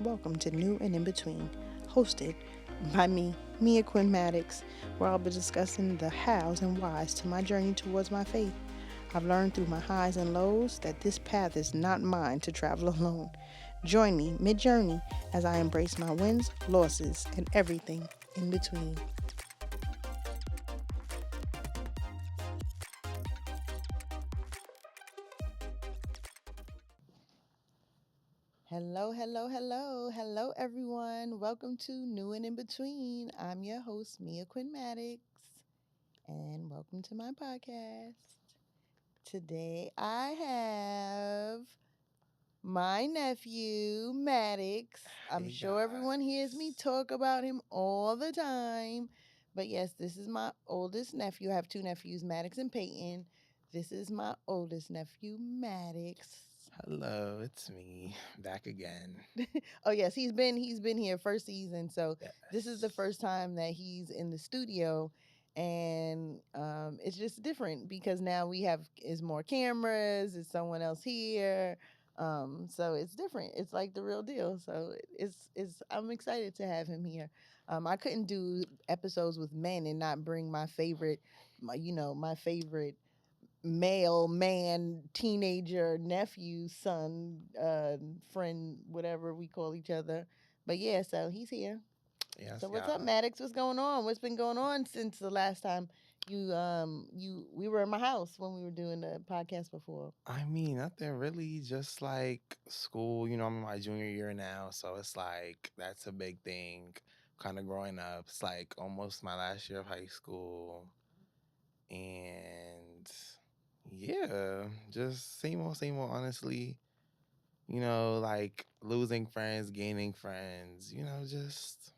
Welcome to New and In Between, hosted by me, Mia Quinn Maddox, where I'll be discussing the hows and whys to my journey towards my faith. I've learned through my highs and lows that this path is not mine to travel alone. Join me mid journey as I embrace my wins, losses, and everything in between. Hello, hello, hello, hello, everyone. Welcome to New and In Between. I'm your host, Mia Quinn Maddox, and welcome to my podcast. Today I have my nephew, Maddox. I'm Hey sure everyone hears me guys. talk about him all the time. But yes, this is my oldest nephew. I have two nephews, Maddox and Peyton. This is my oldest nephew, Maddox. Hello, it's me back again. Oh yes, he's been here first season, so this is the Yes. first time that he's in the studio, and it's just different because now we have is more cameras, is someone else here, so it's different. It's like the real deal. So it's I'm excited to have him here. I couldn't do episodes with men and not bring my favorite, my favorite male man teenager nephew son friend whatever we call each other, but yeah, so he's here. Yes, So what's up, yeah. Maddox? What's going on? What's been going on since the last time you we were in my house when we were doing the podcast before? I mean, nothing really, just like school. I'm in my junior year now, so it's like that's a big thing. Kind of growing up. It's like almost my last year of high school. And yeah, just same old, honestly. Like losing friends, gaining friends, just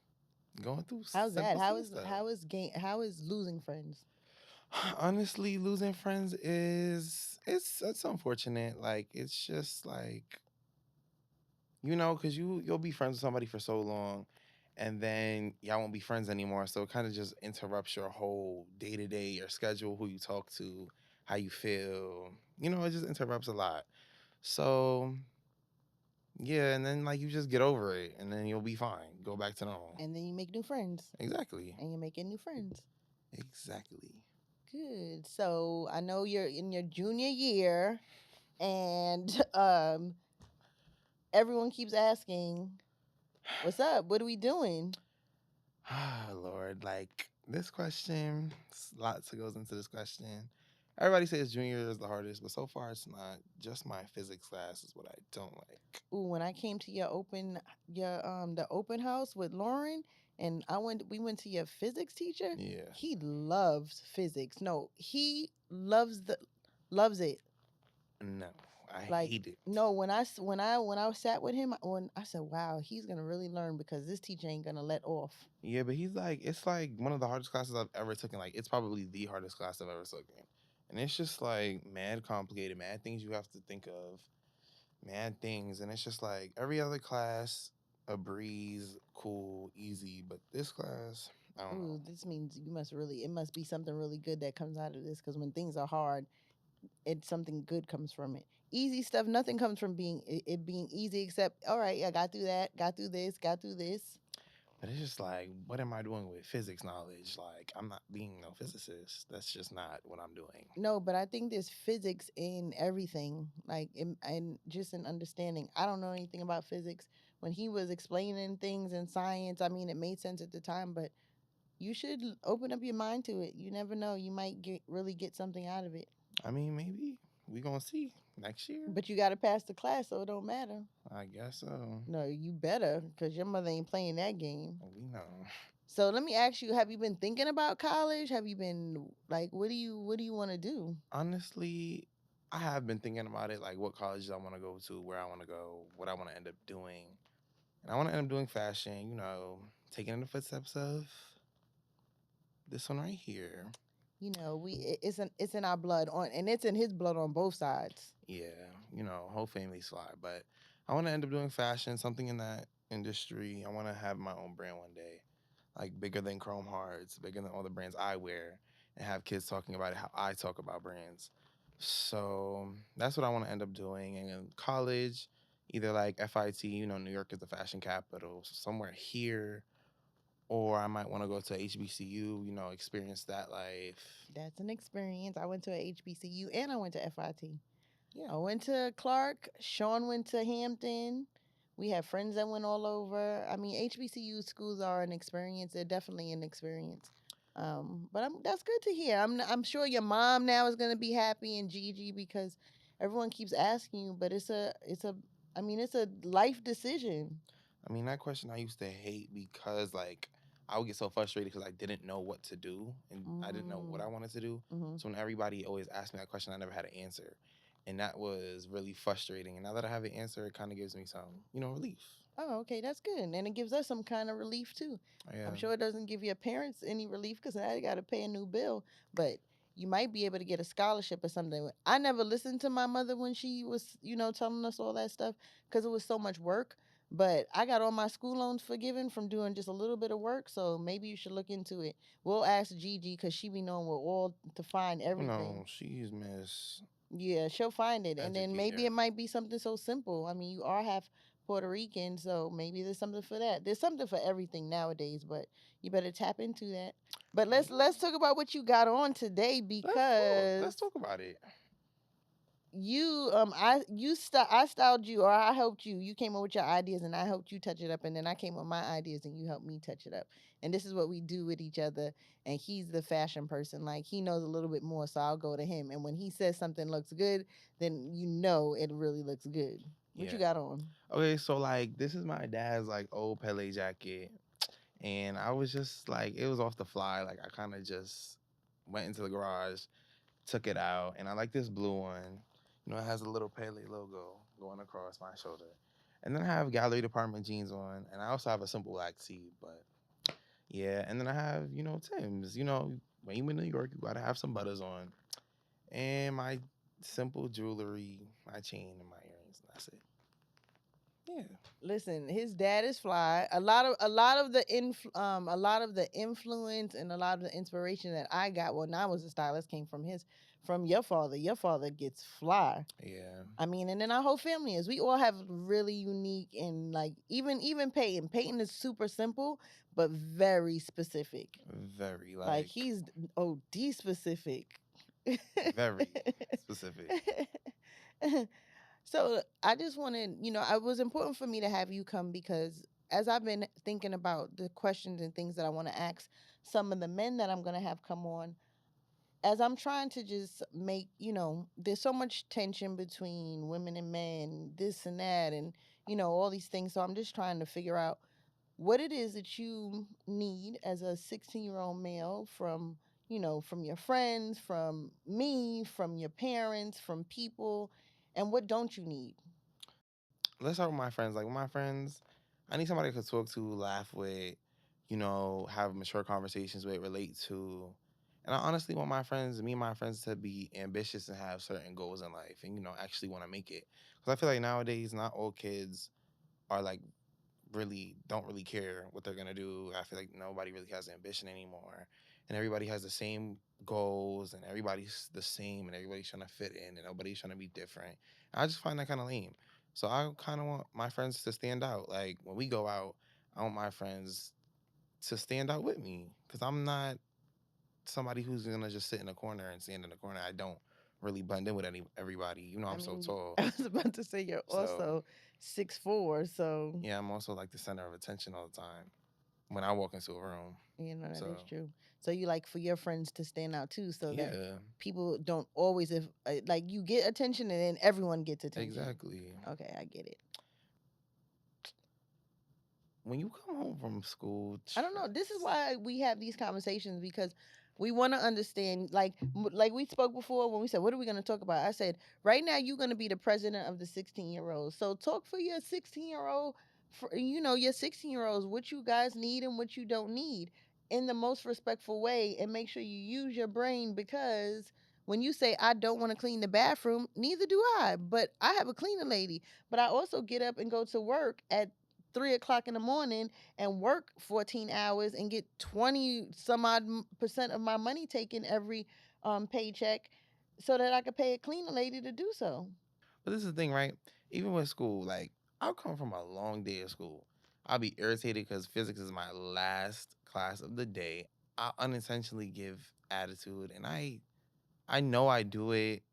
going through How's that? simple stuff. How is losing friends? Honestly, losing friends is it's unfortunate. Like it's just like because you'll be friends with somebody for so long, and then y'all won't be friends anymore. So it kind of just interrupts your whole day to day, your schedule, who you talk to, how you feel. It just interrupts a lot. So yeah, and then like you just get over it, and then you'll be fine. Go back to normal. And then you make new friends, Exactly. and you're making new friends. Exactly. Good. So I know you're in your junior year, and everyone keeps asking, "What's up? What are we doing?" Ah, Lord, like this question, lots that goes into this question. Everybody says junior year is the hardest, but so far it's not. Just my physics class is what I don't like. Ooh, when I came to your the open house with Lauren, and we went to your physics teacher. Yeah, He loves physics. No, he loves it. no, I Like hate it. no, when I sat with him, when I said, "Wow, he's gonna really learn because this teacher ain't gonna let off." Yeah, but he's like, it's like one of the hardest classes I've ever taken. Like, it's probably the hardest class I've ever taken. And it's just like mad complicated, mad things you have to think of, mad things. And it's just like every other class, a breeze, cool, easy. But this class, I don't know. Ooh, this means it must be something really good that comes out of this because when things are hard, it's something good comes from it. Easy stuff, nothing comes from it being easy except, all right, I got through that, got through this, got through this. But it's just like, what am I doing with physics knowledge? Like, I'm not being no physicist. That's just not what I'm doing. No, but I think there's physics in everything, like and just in understanding. I don't know anything about physics. When he was explaining things in science, I mean, it made sense at the time, but you should open up your mind to it. You never know, you might really get something out of it. I mean, maybe we gonna see next year. But you got to pass the class, so it don't matter. I guess so. No, you better, because your mother ain't playing that game. We know. So let me ask you, have you been thinking about college? Have you been like what do you want to do? Honestly, I have been thinking about it, like what colleges I want to go to, where I want to go, what I want to end up doing. And I want to end up doing fashion, taking in the footsteps of this one right here. It's in our blood on, and it's in his blood on both sides. Yeah, whole family's fly. But I want to end up doing fashion, something in that industry. I want to have my own brand one day, like bigger than Chrome Hearts, bigger than all the brands I wear, and have kids talking about it how I talk about brands. So that's what I want to end up doing. And in college, either like FIT, New York is the fashion capital, so somewhere here, or I might want to go to HBCU, experience that life. That's an experience. I went to a HBCU and I went to FIT. Yeah. I went to Clark. Sean went to Hampton. We have friends that went all over. I mean, HBCU schools are an experience. They're definitely an experience. But that's good to hear. I'm sure your mom now is gonna be happy and Gigi because everyone keeps asking you. But it's a life decision. I mean, that question I used to hate because like I would get so frustrated because I didn't know what to do and I didn't know what Mm, I wanted to do. hmm So when everybody always asked me that question, I never had an answer. And that was really frustrating. And now that I have an answer, it kind of gives me some, relief. Oh, okay, that's good, and it gives us some kind of relief too. I'm Yeah. sure it doesn't give your parents any relief because now they got to pay a new bill, but you might be able to get a scholarship or something. I never listened to my mother when she was, telling us all that stuff because it was so much work. But I got all my school loans forgiven from doing just a little bit of work, so maybe you should look into it. We'll ask Gigi because she be knowing where all to find everything. She's Miss Yeah, she'll find it. And then maybe Educator. it might be something so simple. I mean, you are half Puerto Rican, so maybe there's something for that. There's something for everything nowadays, but you better tap into that. But let's talk about what you got on today Let's talk. because Let's talk about it. I styled you or I helped you. You came up with your ideas and I helped you touch it up and then I came up with my ideas and you helped me touch it up. And this is what we do with each other. And he's the fashion person. Like he knows a little bit more, so I'll go to him. And when he says something looks good, then you know it really looks good. What you Yeah. got on? Okay, so like this is my dad's like old Pele jacket. And I was just like, it was off the fly. Like I kind of just went into the garage, took it out, and I like this blue one. It has a little Pele logo going across my shoulder. And then I have gallery department jeans on, and I also have a simple black tee. But yeah, and then I have Tim's. When you in New York, you gotta have some butters on, and my simple jewelry, my chain and my earrings. And that's it. Yeah. Listen, his dad is fly. A lot of the influence and a lot of the inspiration that I got when I was a stylist came from your father. Your father gets fly. Yeah. I mean, and then our whole family is. We all have really unique and like even Peyton. Peyton is super simple but very specific. Very Like like he's OD specific. very specific. So I just wanted, it was important for me to have you come because as I've been thinking about the questions and things that I want to ask some of the men that I'm going to have come on, as I'm trying to just make, there's so much tension between women and men, this and that, and, all these things. So I'm just trying to figure out what it is that you need as a 16-year-old male from your friends, from me, from your parents, from people, and what don't you need? Let's start with my friends. Like with my friends, I need somebody I could talk to, laugh with, have mature conversations with, relate to. And I honestly want me and my friends to be ambitious and have certain goals in life and, actually want to make it. Because I feel like nowadays, not all kids are like really don't really care what they're gonna do. I feel like nobody really has ambition anymore, and everybody has the same goals, and everybody's the same, and everybody's trying to fit in, and nobody's trying to be different. I just find that kind of lame. So I kind of want my friends to stand out. Like when we go out, I want my friends to stand out with me because I'm not somebody who's gonna just sit in a corner and stand in the corner. I don't really blend in with everybody. I I'm so mean, tall. I was about to say you're So also 6'4", so yeah, I'm also like the center of attention all the time when I walk into a room. that is So true. So you like for your friends to stand out too, so that yeah, people don't always if like you get attention and then everyone gets attention. exactly. Okay, I get it. When you come home from school, I don't know. This is why we have these conversations because we want to understand. Like we spoke before when we said, "What are we going to talk about?" I said, "Right now, you're going to be the president of the 16-year-olds. So talk for your 16-year-old, for your 16-year-olds, what you guys need and what you don't need, in the most respectful way, and make sure you use your brain because." When you say I don't want to clean the bathroom, neither do I. But I have a cleaner lady. But I also get up and go to work at 3 o'clock in the morning and work 14 hours and get 20 some odd percent of my money taken every paycheck so that I could pay a cleaner lady to do so. But this is the thing, right? Even with school, like I'll come from a long day of school. I'll be irritated because physics is my last class of the day. I unintentionally give attitude, and I know I do it,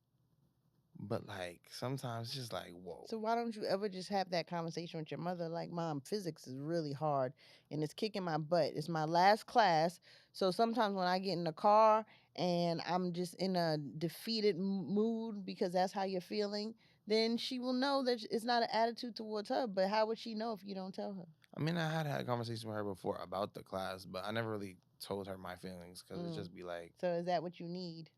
but like sometimes it's just like whoa. So why don't you ever just have that conversation with your mother? Like, Mom, physics is really hard and it's kicking my butt. It's my last class. So sometimes when I get in the car and I'm just in a defeated mood because that's how you're feeling, then she will know that it's not an attitude towards her. But how would she know if you don't tell her? I mean, I had a conversation with her before about the class, but I never really told her my feelings because it Mm. just be like, So is that what you need?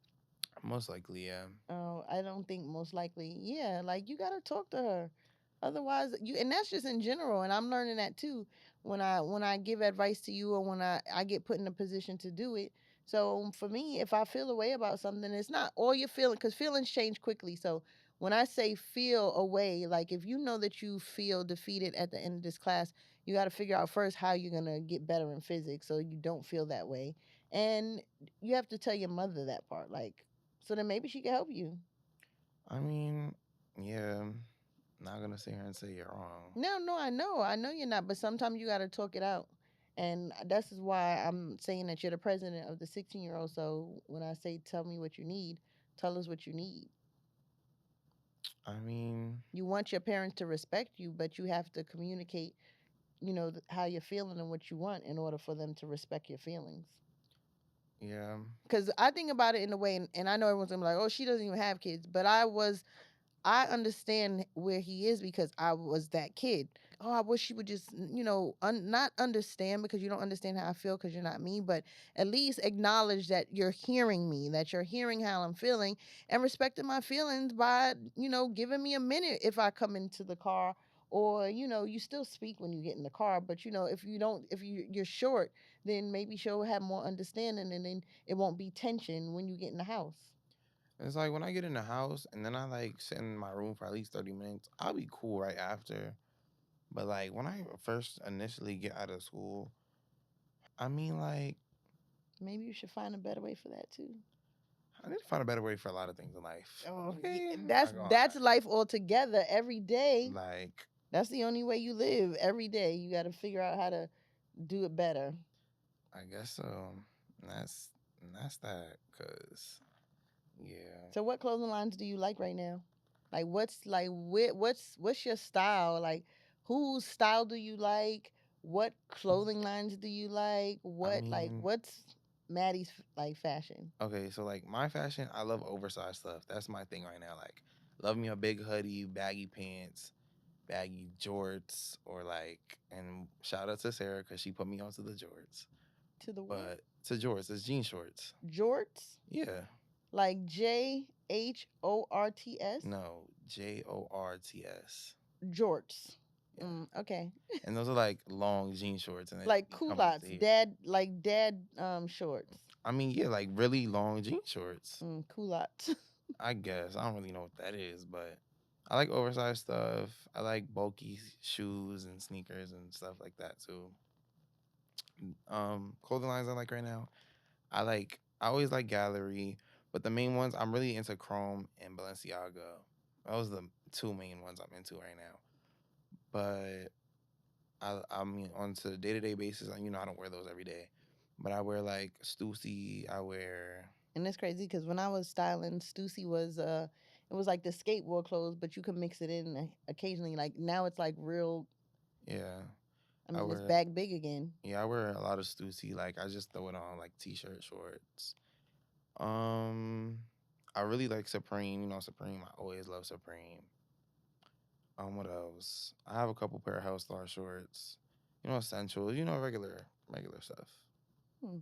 most likely, yeah. Oh, I don't think most likely. Yeah, like you gotta talk to her. Otherwise, you and that's just in general. And I'm learning that too when I give advice to you or when I get put in a position to do it. So for me, if I feel a way about something, it's not all you're feeling because feelings change quickly. So when I say feel a way, like if you know that you feel defeated at the end of this class, you got to figure out first how you're gonna get better in physics so you don't feel that way. And you have to tell your mother that part, like so then maybe she can help you. I mean, yeah. Not gonna sit here and say you're wrong. No, no, I know you're not, but sometimes you got to talk it out, and this is why I'm saying that you're the president of the 16-year-old. So when I say tell me what you need, tell us what you need. I mean, You want your parents to respect you, but you have to communicate, how you're feeling and what you want in order for them to respect your feelings. yeah. Because I think about it in a way, and I know everyone's gonna be like, "Oh, she doesn't even have kids," but I understand where he is because I was that kid. Like, oh, I wish you would just, not understand because you don't understand how I feel because you're not me, but at least acknowledge that you're hearing me, that you're hearing how I'm feeling and respecting my feelings by, giving me a minute if I come into the car or, you still speak when you get in the car, but, if you don't, if you're short, then maybe she'll have more understanding and then it won't be tension when you get in the house. It's like when I get in the house and then I like sit in my room for at least 30 minutes, I'll be cool right after. But like when I first initially get out of school, I mean, like, Maybe you should find a better way for that too. I need to find a better way for a lot of things in life. Oh, Okay? that's Not gonna that's life altogether. Every day, lie. Like, that's the only way you live. Every day, you got to figure out how to do it better. I guess so. And that's that, cause yeah. So, what clothing lines do you like right now? Like, what's your style? Like, whose style do you like? What clothing lines do you like? I Like mean, what's Maddie's like fashion? okay, so like my fashion, I love oversized stuff. That's my thing right now. Like, love me a big hoodie, baggy pants, baggy jorts, or like, and shout out to Sarah because she put me onto the jorts. To the what? But to jorts, it's jean shorts. Jorts? Yeah, Like JHORTS? no, JORTS. Jorts. Yeah, Okay. and those are like long jean shorts, and it Like come up to culottes, here. dad shorts. I mean, yeah, like really long jean shorts. Culottes. I guess I don't really know what that is, but I like oversized stuff. I like bulky shoes and sneakers and stuff like that too. Clothing lines I like right now. I always like Gallery, but the main ones I'm really into Chrome and Balenciaga. Those are the two main ones I'm into right now. But I mean on to day to day basis, I don't wear those every day, but I wear like Stussy. I wear And it's crazy because when I was styling, Stussy was it was like the skateboard clothes, but you could mix it in occasionally. Like now it's like real. yeah. I I mean, it's wear back big again. Yeah, I wear a lot of Stussy. Like I just throw it on like t-shirt, shorts. Um, I really like Supreme. Supreme. I always love Supreme. What else? I have a couple pair of Hellstar shorts. Essentials. Regular stuff. Hmm.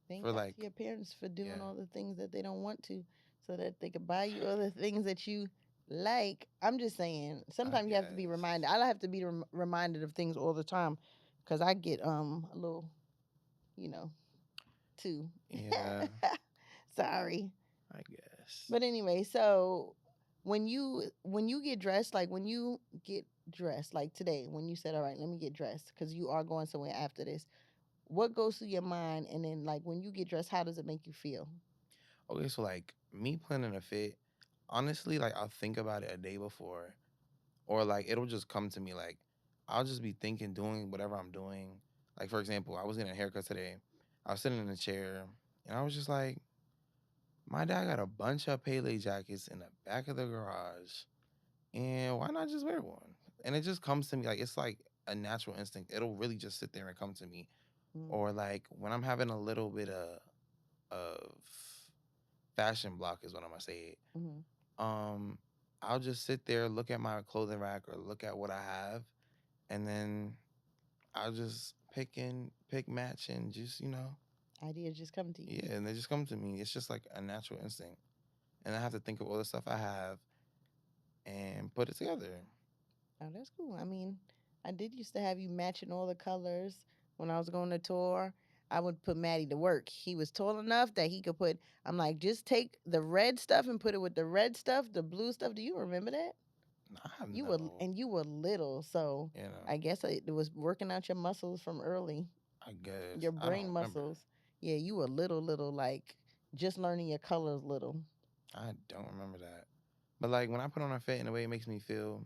Thank For God like, to your parents for doing yeah, all the things that they don't want to, so that they could buy you other things that you like. I'm just saying. I Sometimes you have to be guess. reminded. I have to be reminded of things all the time, because I get a little, you know, too. Yeah, Sorry. I guess. But anyway, so when you get dressed, like when you get dressed, like today, when you said, "All right, let me get dressed," because you are going somewhere after this. What goes through your mind, and then like when you get dressed, how does it make you feel? Okay, so like me planning a fit, honestly, like I'll think about it a day before, or like it'll just come to me. Like I'll just be thinking, doing whatever I'm doing. Like for example, I was getting a haircut today. I was sitting in a chair, and I was just like, my dad got a bunch of Pele jackets in the back of the garage, and why not just wear one? And it just comes to me like it's like a natural instinct. It'll really just sit there and come to me. Mm-hmm. Or like when I'm having a little bit of fashion block is what I'm gonna say. Mm-hmm. Um, I'll just sit there, look at my clothing rack or look at what I have, and then I'll just pick match and just Ideas just come to you. yeah, and they just come to me. It's just like a natural instinct, and I have to think of all the stuff I have and put it together. Oh, that's cool. I mean, I did used to have you matching all the colors when I was going to tour. I would put Maddie to work. He was tall enough that he could put. I'm like, just take the red stuff and put it with the red stuff, the blue stuff. Do you remember that? I have You were, no, and you were little, so you know, I guess it was working out your muscles from early, I guess your I don't brain remember. muscles. Yeah, you were little, like just learning your colors little. I don't remember that. But like when I put on a fit in the way it makes me feel,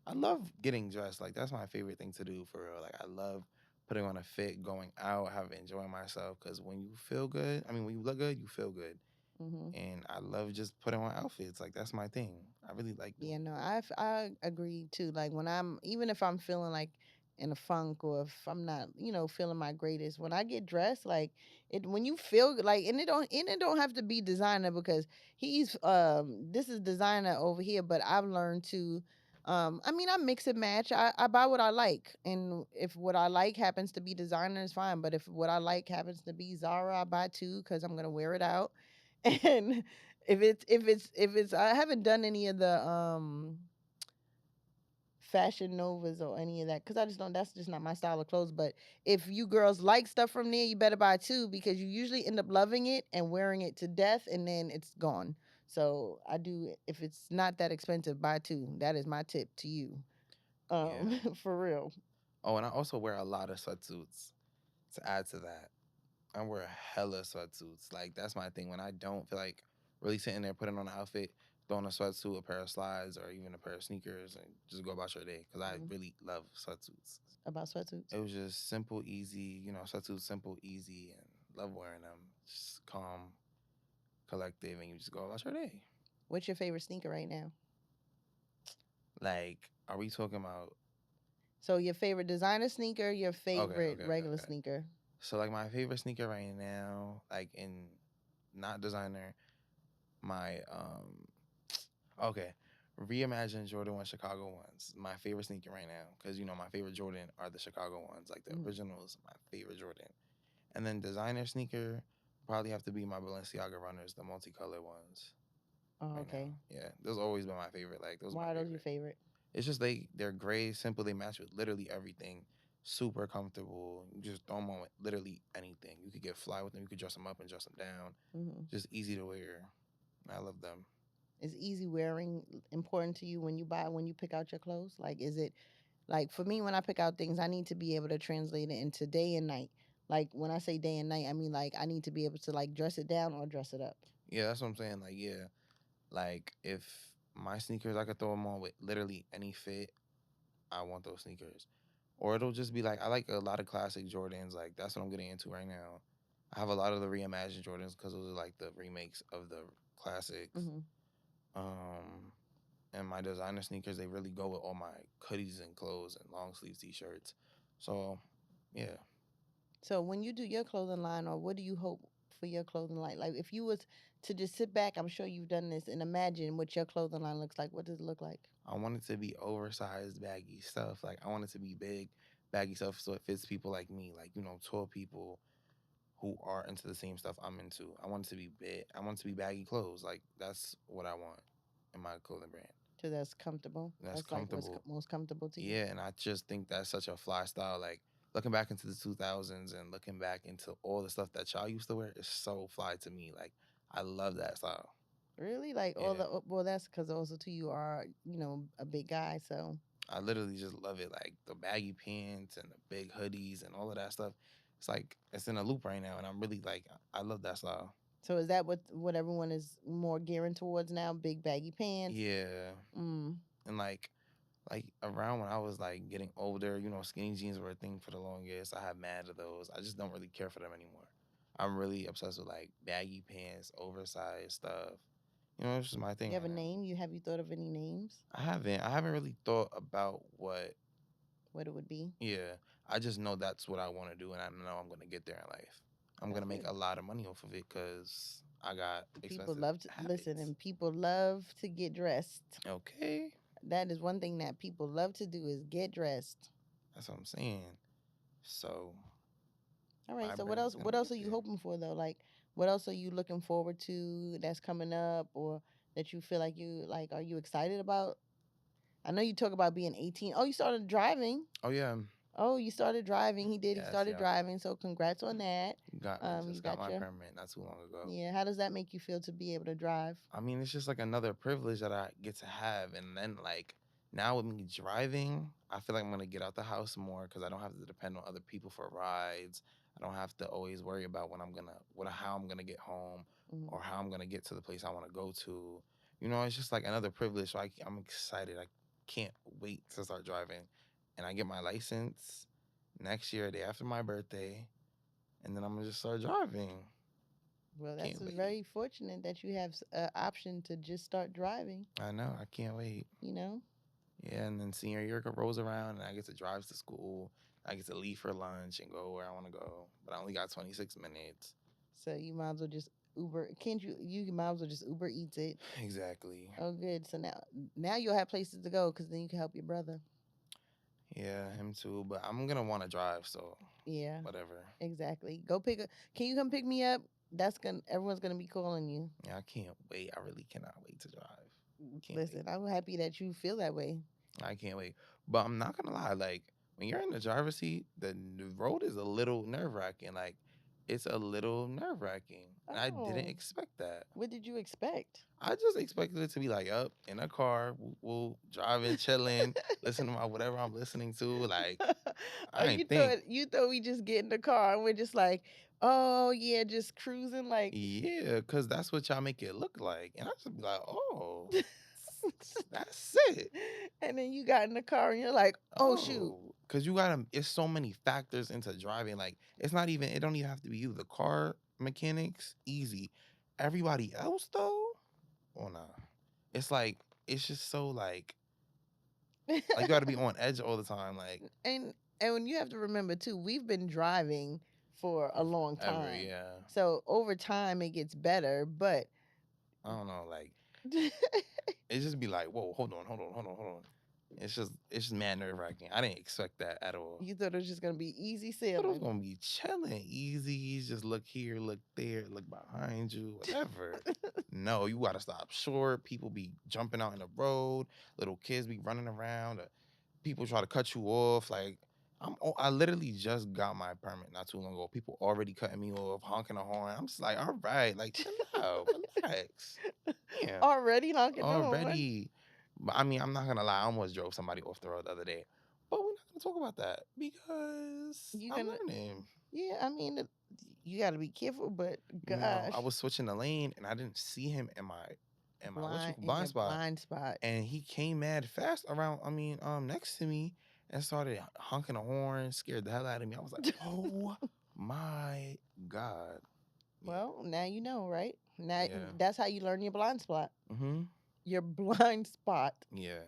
I love getting dressed. Like that's my favorite thing to do for real. Like I love putting on a fit, going out, having enjoying myself. Because when you feel good, I mean, when you look good, you feel good. Hmm. And I love just putting on outfits. Like that's my thing. I really like doing Yeah, no, it. I agree too. Like when I'm even if I'm feeling like in a funk or if I'm not, feeling my greatest, when I get dressed, like it when you feel like and it don't have to be designer because he's this is designer over here, but I've learned to I mean I mix and match. I buy what I like. And if what I like happens to be designer, it's fine. But if what I like happens to be Zara, I buy two because I'm gonna wear it out. And if it's I haven't done any of the fashion novas or any of that because I just don't that's just not my style of clothes. But if you girls like stuff from there, you better buy two because you usually end up loving it and wearing it to death and then it's gone. So I do if it's not that expensive, buy two. That is my tip to you. Yeah. For real. Oh, and I also wear a lot of sweatsuits to add to that. I wear hella sweatsuits. Like that's my thing. When I don't feel like really sitting there putting on an outfit, throwing a sweatsuit, a pair of slides, or even a pair of sneakers, and just go about your day. Because I Mhm. really love sweatsuits. About sweatsuits. It was just simple, easy. Sweatsuits simple, easy, and love wearing them. Just calm, collective, and you just go about your day. What's your favorite sneaker right now? Like, are we talking about? So your favorite designer sneaker, your Okay, favorite okay, okay, regular okay. sneaker. So like my favorite sneaker right now, like in not designer, my okay, reimagined Jordan 1 Chicago ones. My favorite sneaker right now, because my favorite Jordan are the Chicago ones, like the Mhm. originals. My favorite Jordan, and then designer sneaker probably have to be my Balenciaga runners, the multicolored ones. Oh, Right now, okay. yeah, those always been my favorite. Like those are Why my are those your favorite. favorite? It's just they're gray, simple. They match with literally everything. Super comfortable. You just throw them on with literally anything. You could get fly with them. You could dress them up and dress them down. Hmm. Just easy to wear. I love them. Is easy wearing important to you when you pick out your clothes? Like, is it like for me when I pick out things, I need to be able to translate it into day and night. Like when I say day and night, I mean like I need to be able to like dress it down or dress it up. Yeah, that's what I'm saying. Like, yeah, like if my sneakers, I could throw them on with literally any fit. I want those sneakers. Or it'll just be like I like a lot of classic Jordans. Like that's what I'm getting into right now. I have a lot of the reimagined Jordans because those are like the remakes of the classics. Hmm. Um, and my designer sneakers, they really go with all my hoodies and clothes and long sleeve t-shirts. So yeah, So when you do your clothing line, or what do you hope for your clothing line? Like if you was to just sit back, I'm sure you've done this, and imagine what your clothing line looks like. What does it look like? I want it to be oversized baggy stuff. Like I want it to be big baggy stuff so it fits people like me, like tall people who are into the same stuff I'm into. I want it to be big. I want it to be baggy clothes. Like that's what I want in my clothing brand. So that's comfortable. That's That's like what's comfortable. most comfortable to you. Yeah, and I just think that's such a fly style. Like looking back into the 2000s and looking back into all the stuff that y'all used to wear is so fly to me. Like I love that style. Really, like all Yeah, the well, that's because also too you are a big guy, so I literally just love it. Like the baggy pants and the big hoodies and all of that stuff. It's like it's in a loop right now, and I'm really like I love that style. So is that what everyone is more gearing towards now? Big baggy pants. Yeah. Mm. And like around when I was like getting older, skinny jeans were a thing for the longest. I had mad of those. I just don't really care for them anymore. I'm really obsessed with like baggy pants, oversized stuff. It's just my thing You have right a now. name? You thought of any names? I haven't really thought about what. What it would be? Yeah, I just know that's what I want to do, and I know I'm gonna get there in life. I'm That's gonna make good. a lot of money off of it because I got People expensive love to listen, habits. and people love to get dressed. Okay, That is one thing that people love to do is get dressed. that's what I'm saying. So All right. my So brand is what gonna else get are you there. hoping for though? Like what else are you looking forward to that's coming up or that you feel like you like are you excited about? I know you talk about being 18. Oh, you started driving. Oh yeah, Oh, you started driving. He did. He yes, started yeah. driving. So congrats on that. I You just got got my your permit not too long ago. yeah. How does that make you feel to be able to drive? I mean, it's just like another privilege that I get to have. And then, like, now with me driving, I feel like I'm going to get out the house more because I don't have to depend on other people for rides. I don't have to always worry about how I'm going to get home Mm. or how I'm going to get to the place I want to go to. It's just like another privilege. So I'm excited. I can't wait to start driving. And I get my license next year, day after my birthday. And then I'm going to just start driving. Well, that's Can't wait. very fortunate that you have an option to just start driving. I know. I can't wait. You know. Yeah, and then senior year rolls around, and I get to drive to school. I get to leave for lunch and go where I want to go, but I only got 26 minutes. So you might as well just Uber. Can't you? You might as well just Uber Eats it. Exactly. Oh, good. So now you'll have places to go because then you can help your brother. Yeah, him too. But I'm gonna want to drive, so Yeah, whatever. exactly. Go pick up. Can you come pick me up? Everyone's gonna be calling you. Yeah, I can't wait. I really cannot wait to drive. Can't Listen, wait. I'm happy that you feel that way. I can't wait. But I'm not gonna lie. Like when you're in the driver's seat, the road is a little nerve wracking. Like it's a little nerve wracking, and I didn't Oh, expect that. what did you expect? I just expected it to be like up in a car, we'll driving, chilling, listen to whatever I'm listening to. Like Oh, I ain't think, you thought we just get in the car and we're just like, oh yeah, just cruising like. yeah, because that's what y'all make it look like, and I just be like, oh, that's it. And then you got in the car and you're like, oh shoot. Oh, because you gotta. It's so many factors into driving. Like it's not even. It don't even have to be you. The car mechanics easy. Everybody else though, oh nah. It's like it's just so like you got to be on edge all the time. Like and when you have to remember too, we've been driving for a long ever, time. yeah. So over time it gets better, but I don't know, like it just be like, whoa, hold on. It's just mad nerve wracking. I didn't expect that at all. you thought it was just gonna be easy I thought it was sailing. gonna be chilling, easy. Just look here, look there, look behind you, whatever. No, you gotta stop short. People be jumping out in the road. Little kids be running around. People try to cut you off. Like I literally just got my permit not too long ago. People already cutting me off, honking a horn. I'm just like, all right, like chill out, relax. Yeah, Already honking the horn. already. But I mean, I'm not gonna lie. I almost drove somebody off the road the other day. But we're not gonna talk about that because You I'm gonna learning. yeah, I mean you gotta be careful, but gosh. I was switching the lane and I didn't see him in my Blind in blind your spot, blind spot. and he came mad fast around. I mean, next to me and started honking a horn, scared the hell out of me. I was like, oh my god. Yeah, Well, now you know, right? Now yeah. that's how you learn your blind spot. Mm-hmm. Your blind spot. Yeah.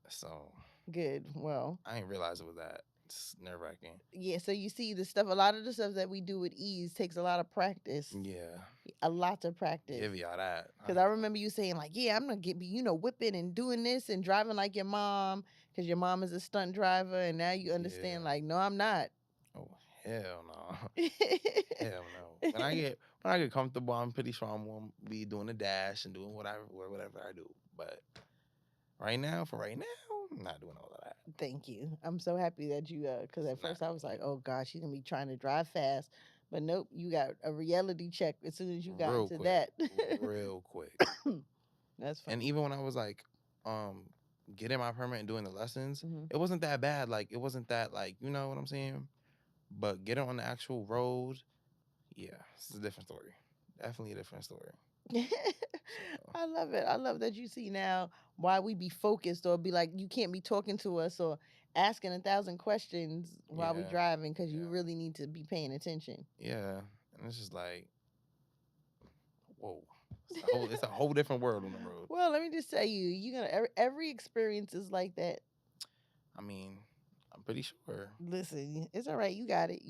So Good. Well, I didn't realize it was that. It's nerve wracking. yeah. So you see, the stuff. A lot of the stuff that we do with ease takes a lot of practice. Yeah. A lot of practice. Give y'all that. Because I remember you saying like, yeah, I'm gonna get be, whipping and doing this and driving like your mom, because your mom is a stunt driver, and now you understand Yeah. like, no, I'm not. Oh hell no. Hell no. When I get comfortable, I'm pretty sure I'm gonna be doing a dash and doing whatever I do. But for right now, I'm not doing all of that. Thank you. I'm so happy that you because at Not first I was like, oh gosh, she's gonna be trying to drive fast. But nope, you got a reality check as soon as you got real into quick. that. Real quick. That's And funny. even when I was like, getting my permit and doing the lessons, Hmm. it wasn't that bad. Like it wasn't that like you know what I'm saying. But getting on the actual road, yeah, it's a different story. Definitely a different story. So I love it. I love that you see now why we be focused or be like you can't be talking to us or asking 1,000 questions while we yeah, driving because you yeah, really need to be paying attention. yeah. And it's just like, whoa, it's a whole different world on the road. Well, let me just tell you, you gonna every experience is like that. I mean, I'm pretty sure. Listen, it's all right. You got it.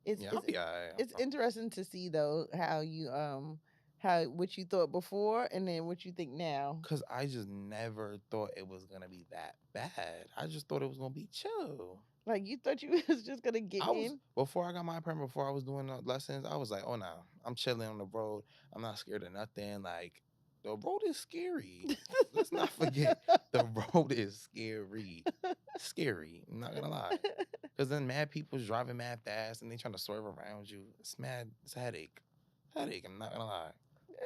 It's Yeah, I'll it's be alright. it's interesting to see though how you how what you thought before and then what you think now. Cause I just never thought it was gonna be that bad. I just thought it was gonna be chill. Like you thought you was just gonna get I was in. before I got my permit, before I was doing the lessons, I was like, oh no, I'm chilling on the road. I'm not scared of nothing. Like the road is scary. Let's not forget the road is scary. Scary. I'm not gonna lie. Cause then mad people's driving mad fast and they trying to swerve around you. It's mad. It's a headache. Headache. I'm not gonna lie.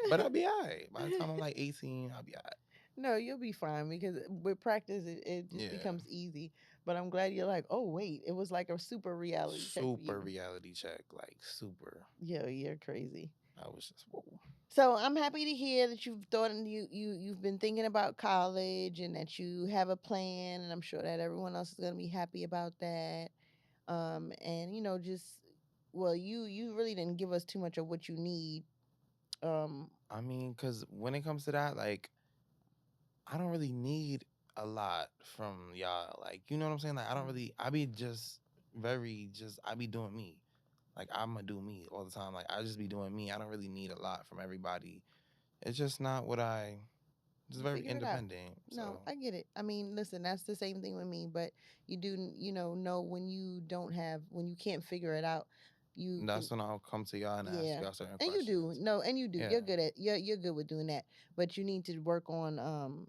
But I'll be alright. By the time I'm like 18, I'll be alright. No, you'll be fine because with practice, it just Yeah. becomes easy. But I'm glad you're like, oh, wait, it was like a super reality check for Super you. reality check. Like super. Yeah, you're crazy. I was just whoa. So I'm happy to hear that you've thought and you've been thinking about college and that you have a plan, and I'm sure that everyone else is gonna be happy about that. And just well, you really didn't give us too much of what you need. Um, I mean, cause when it comes to that, like I don't really need a lot from y'all. Like, you know what I'm saying? Like, I don't really, I be just I be doing me. Like, I'm gonna do me all the time. Like, I just be doing me. I don't really need a lot from everybody. It's just not what just you very figure it out. independent. No, So I get it. I mean, listen, that's the same thing with me, but you do, know when you don't have, when you can't figure it out, you can, that's when I'll come to y'all and ask yeah. y'all certain And you do. questions. No, and you do. Yeah. You're good with doing that. But you need to work on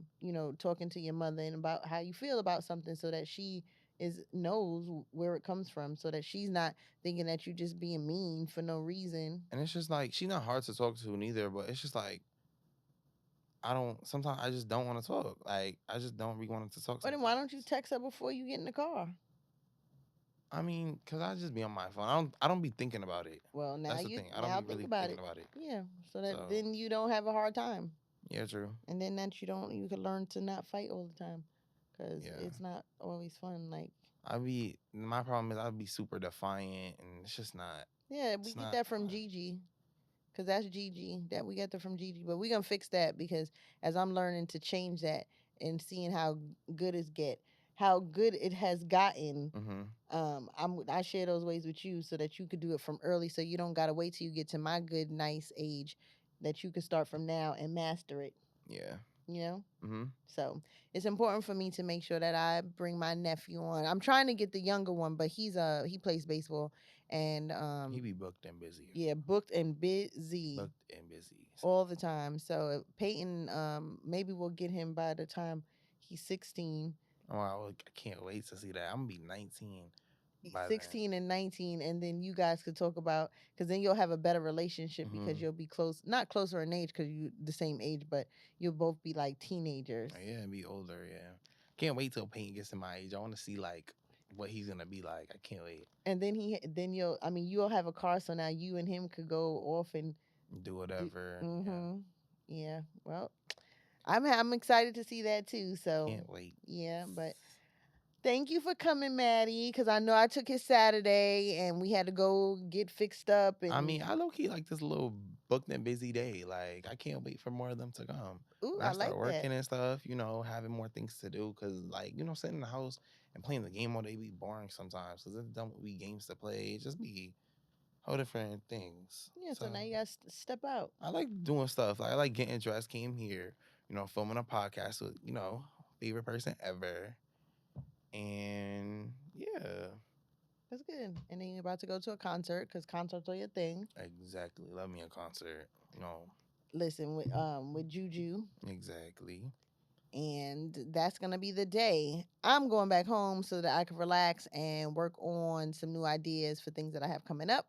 talking to your mother and about how you feel about something so that she is knows where it comes from so that she's not thinking that you just being mean for no reason. And it's just like, she's not hard to talk to neither, but it's just like, sometimes I just don't want to talk. Like, I just don't be wanting to talk Or then sometimes. why don't you text her before you get in the car? I mean, cause I just be on my phone. I don't be thinking about it. Well, now That's the you thing. I don't now be think really about thinking it. about it. Yeah, so that So then you don't have a hard time. yeah, true. And then that you can learn to not fight all the time cuz Yeah. it's not always fun like My problem is I'd be super defiant and it's just not yeah, we it's get not that from fun. Gigi cuz that's Gigi. That we got that from Gigi, but we're going to fix that because as I'm learning to change that and seeing how good how good it has gotten. Mhm. I share those ways with you so that you could do it from early so you don't got to wait till you get to my good nice age that you can start from now and master it, Yeah. you know? Mhm. So it's important for me to make sure that I bring my nephew on. I'm trying to get the younger one, but he plays baseball and He be booked and busy. yeah, booked and busy Booked and busy. So all the time. So Peyton, maybe we'll get him by the time he's 16. I can't wait to see that. I'm gonna be 19 by then. 16 and 19, and then you guys could talk about because then you'll have a better relationship because Mhm. you'll be close, not closer in age because you the same age, but you'll both be like teenagers. Yeah, and be older. Yeah. Can't wait till Peyton gets to my age. I want to see like what he's gonna be like. I can't wait. And then you'll have a car, so now you and him could go off and Do do. whatever. Yeah. Mm-hmm. Yeah. Well, I'm excited to see that too. So Can't wait. yeah, but thank you for coming, Maddie, because I know I took his Saturday and we had to go get fixed up I and mean, I low key like this little booked and busy day. Like, I can't wait for more of them to come. ooh, When I I start like that. working and stuff, having more things to do. Cause, like, sitting in the house and playing the game all day be boring sometimes. Cause it don't be games to play. It just be whole different things. Yeah, So, so now you got to step out. I like doing stuff. Like, I like getting dressed, came here, filming a podcast with, favorite person ever. And yeah, That's good. And then you're about to go to a concert because concerts are your thing. exactly. Love me a concert. Listen with Juju, Exactly. and that's gonna be the day. I'm going back home so that I can relax and work on some new ideas for things that I have coming up.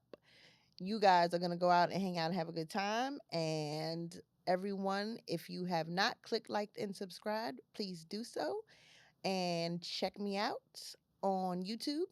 You guys are gonna go out and hang out and have a good time. And everyone, if you have not clicked, liked, and subscribed, please do so. And check me out on YouTube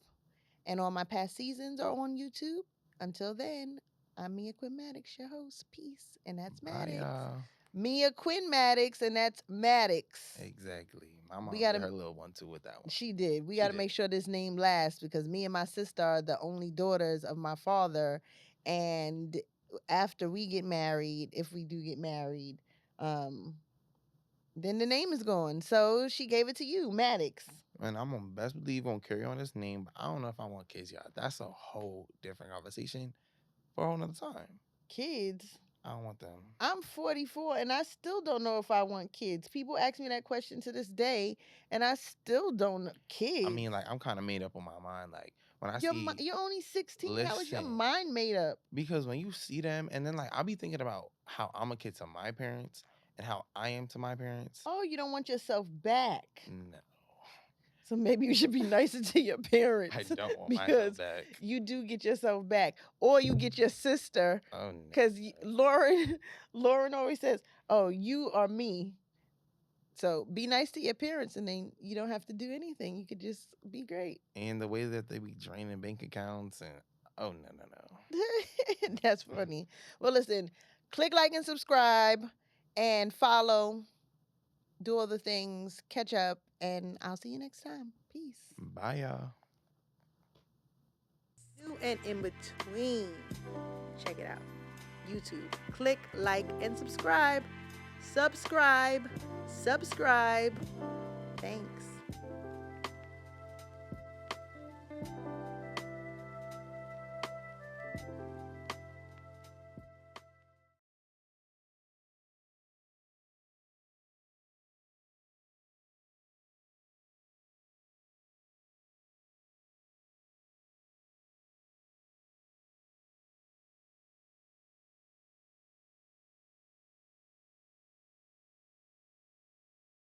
and all my past seasons are on YouTube. Until then, I'm Mia Quinn Maddox, your host. Peace. And that's Bye, Maddox. y'all. Mia Quinn Maddox, and that's Maddox. Exactly. My We mom did gotta her little one too with that one. She did. We She got to did. make sure this name lasts because me and my sister are the only daughters of my father. And after we get married, if we do get married, um, then the name is gone. So she gave it to you, Maddox. And I'm on best believe gonna carry on this name, but I don't know if I want kids, y'all. That's a whole different conversation for a whole nother time. Kids. I don't want them. I'm 44 and I still don't know if I want kids. People ask me that question to this day, and I still don't know. Kids. I mean, like I'm kind of made up on my mind. Like when I You're, see, you're only 16. How is your listen, mind made up? because when you see them, and then like I'll be thinking about how I'm a kid to my parents and how I am to my parents. Oh, you don't want yourself back. No, So maybe you should be nicer to your parents. I don't want myself because back. you do get yourself back, or you get your sister. Oh Because no. Lauren always says, "Oh, you are me." So be nice to your parents, and then you don't have to do anything. You could just be great. And the way that they be draining bank accounts and oh no. That's funny. Well, listen, click like and subscribe, and follow. Do all the things. Catch up, and I'll see you next time. Peace. Bye, y'all. And in between. Check it out. YouTube. Click, like, and subscribe. Subscribe. Thanks.